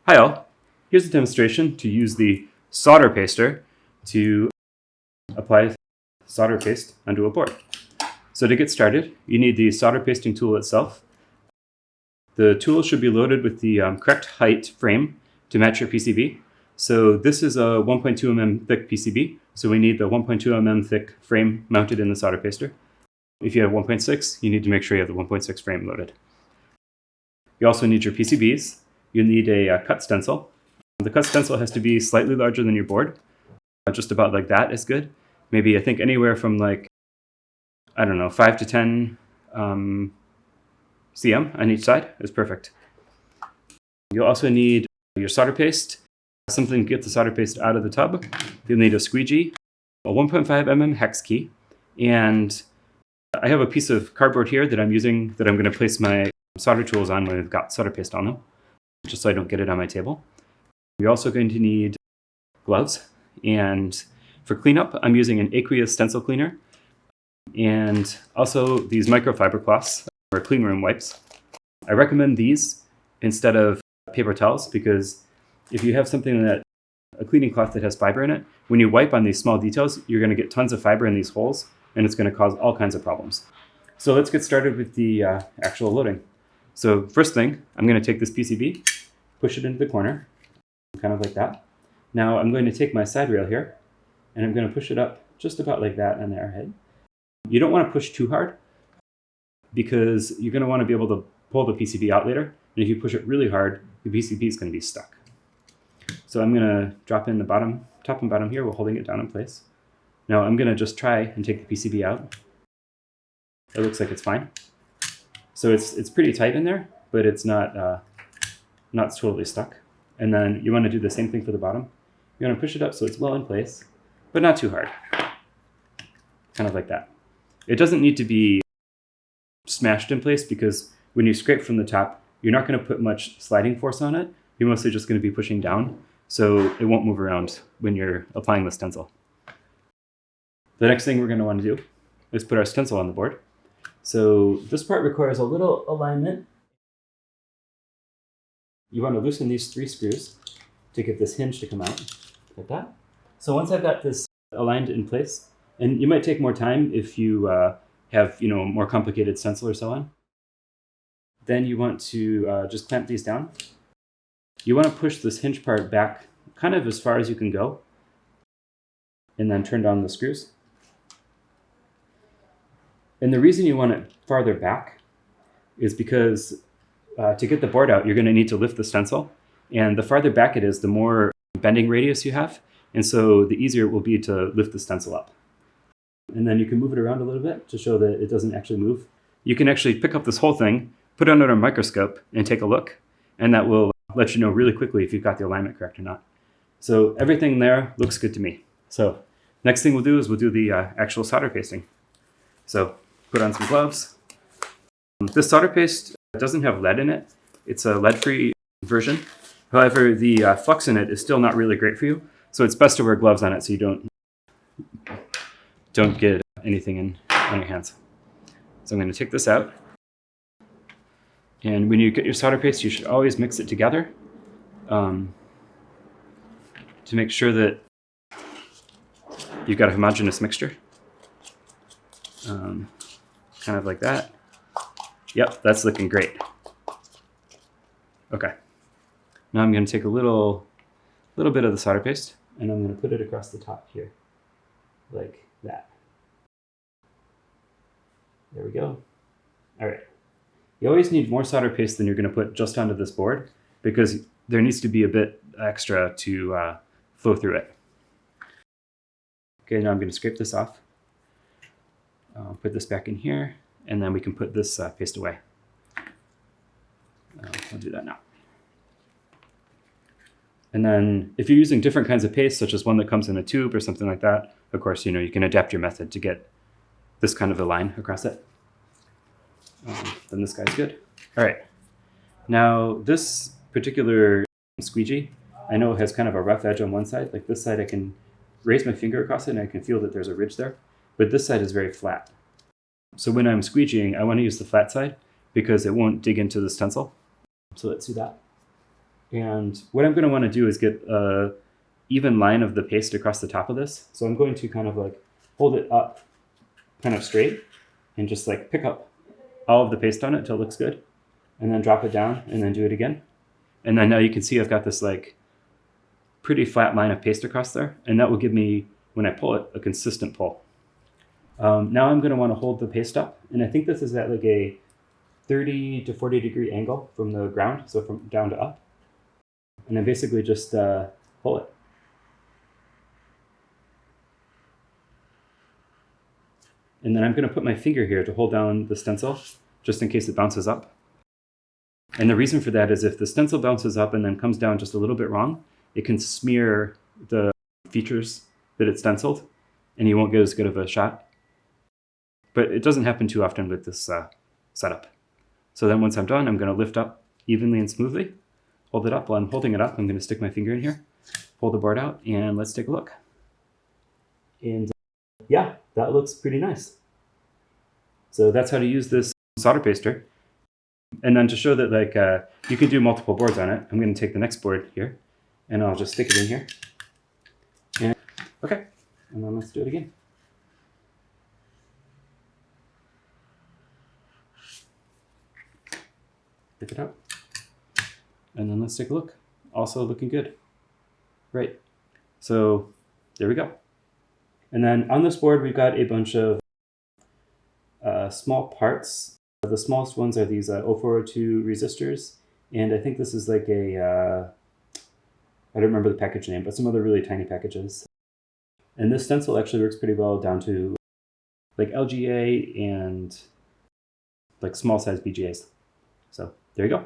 Hi all, here's a demonstration to use the solder paster to apply solder paste onto a board. So to get started, you need the solder pasting tool itself. The tool should be loaded with the correct height frame to match your PCB. So this is a 1.2 mm thick PCB, so we need the 1.2 mm thick frame mounted in the solder paster. If you have 1.6, you need to make sure you have the 1.6 frame loaded. You also need your PCBs. You'll need a cut stencil. The cut stencil has to be slightly larger than your board. Just about like that is good. Maybe I think anywhere from like, I don't know, 5 to 10 cm on each side is perfect. You'll also need your solder paste, something to get the solder paste out of the tub. You'll need a squeegee, a 1.5 mm hex key, and I have a piece of cardboard here that I'm using that I'm going to place my solder tools on when I've got solder paste on them, just so I don't get it on my table. You're also going to need gloves, and for cleanup, I'm using an aqueous stencil cleaner, and also these microfiber cloths or clean room wipes. I recommend these instead of paper towels because if you have a cleaning cloth that has fiber in it, when you wipe on these small details, you're going to get tons of fiber in these holes, and it's going to cause all kinds of problems. So let's get started with the actual loading. So first thing, I'm going to take this PCB, push it into the corner, kind of like that. Now I'm going to take my side rail here, and I'm going to push it up just about like that on the airhead. You don't want to push too hard because you're going to want to be able to pull the PCB out later. And if you push it really hard, the PCB is going to be stuck. So I'm going to drop in the top and bottom here while holding it down in place. Now I'm going to just try and take the PCB out. It looks like it's fine. So it's pretty tight in there, but it's not totally stuck. And then you want to do the same thing for the bottom. You want to push it up so it's well in place, but not too hard. Kind of like that. It doesn't need to be smashed in place because when you scrape from the top, you're not going to put much sliding force on it. You're mostly just going to be pushing down, so it won't move around when you're applying the stencil. The next thing we're going to want to do is put our stencil on the board. So this part requires a little alignment. You want to loosen these 3 screws to get this hinge to come out, like that. So once I've got this aligned in place, and you might take more time if you have more complicated stencil or so on, then you want to just clamp these down. You want to push this hinge part back kind of as far as you can go, and then turn down the screws. And the reason you want it farther back is because to get the board out, you're going to need to lift the stencil. And the farther back it is, the more bending radius you have. And so the easier it will be to lift the stencil up. And then you can move it around a little bit to show that it doesn't actually move. You can actually pick up this whole thing, put it under a microscope, and take a look. And that will let you know really quickly if you've got the alignment correct or not. So everything there looks good to me. So next thing we'll do is we'll do the actual solder pasting. So put on some gloves. This solder paste doesn't have lead in it. It's a lead-free version. However, the flux in it is still not really great for you. So it's best to wear gloves on it so you don't get anything on your hands. So I'm going to take this out. And when you get your solder paste, you should always mix it together to make sure that you've got a homogeneous mixture. Kind of like that. Yep, that's looking great. Okay. Now I'm going to take a little bit of the solder paste, and I'm going to put it across the top here, like that. There we go. All right. You always need more solder paste than you're going to put just onto this board because there needs to be a bit extra to flow through it. Okay, now I'm going to scrape this off. Put this back in here, and then we can put this paste away. I'll do that now. And then if you're using different kinds of paste, such as one that comes in a tube or something like that, of course, you can adapt your method to get this kind of a line across it. Then this guy's good. All right. Now this particular squeegee, I know it has kind of a rough edge on one side. Like this side, I can raise my finger across it and I can feel that there's a ridge there. But this side is very flat. So when I'm squeegeeing, I want to use the flat side because it won't dig into the stencil. So let's do that. And what I'm going to want to do is get a even line of the paste across the top of this. So I'm going to kind of like hold it up kind of straight and just like pick up all of the paste on it until it looks good. And then drop it down and then do it again. And then now you can see I've got this like pretty flat line of paste across there. And that will give me, when I pull it, a consistent pull. Now I'm going to want to hold the paste up. And I think this is at like a 30 to 40 degree angle from the ground. So from down to up. And then basically just pull it. And then I'm going to put my finger here to hold down the stencil, just in case it bounces up. And the reason for that is if the stencil bounces up and then comes down just a little bit wrong, it can smear the features that it stenciled, and you won't get as good of a shot. But it doesn't happen too often with this setup. So then once I'm done, I'm going to lift up evenly and smoothly, hold it up. While I'm holding it up, I'm going to stick my finger in here, pull the board out, and let's take a look. And yeah, that looks pretty nice. So that's how to use this solder paster. And then to show that like you can do multiple boards on it, I'm going to take the next board here, and I'll just stick it in here. And okay, and then let's do it again. Pick it up, and then let's take a look. Also looking good. Right. So there we go. And then on this board, we've got a bunch of small parts. The smallest ones are these 0402 resistors. And I think this is like a, I don't remember the package name, but some other really tiny packages. And this stencil actually works pretty well down to like LGA and like small size BGAs. So there you go.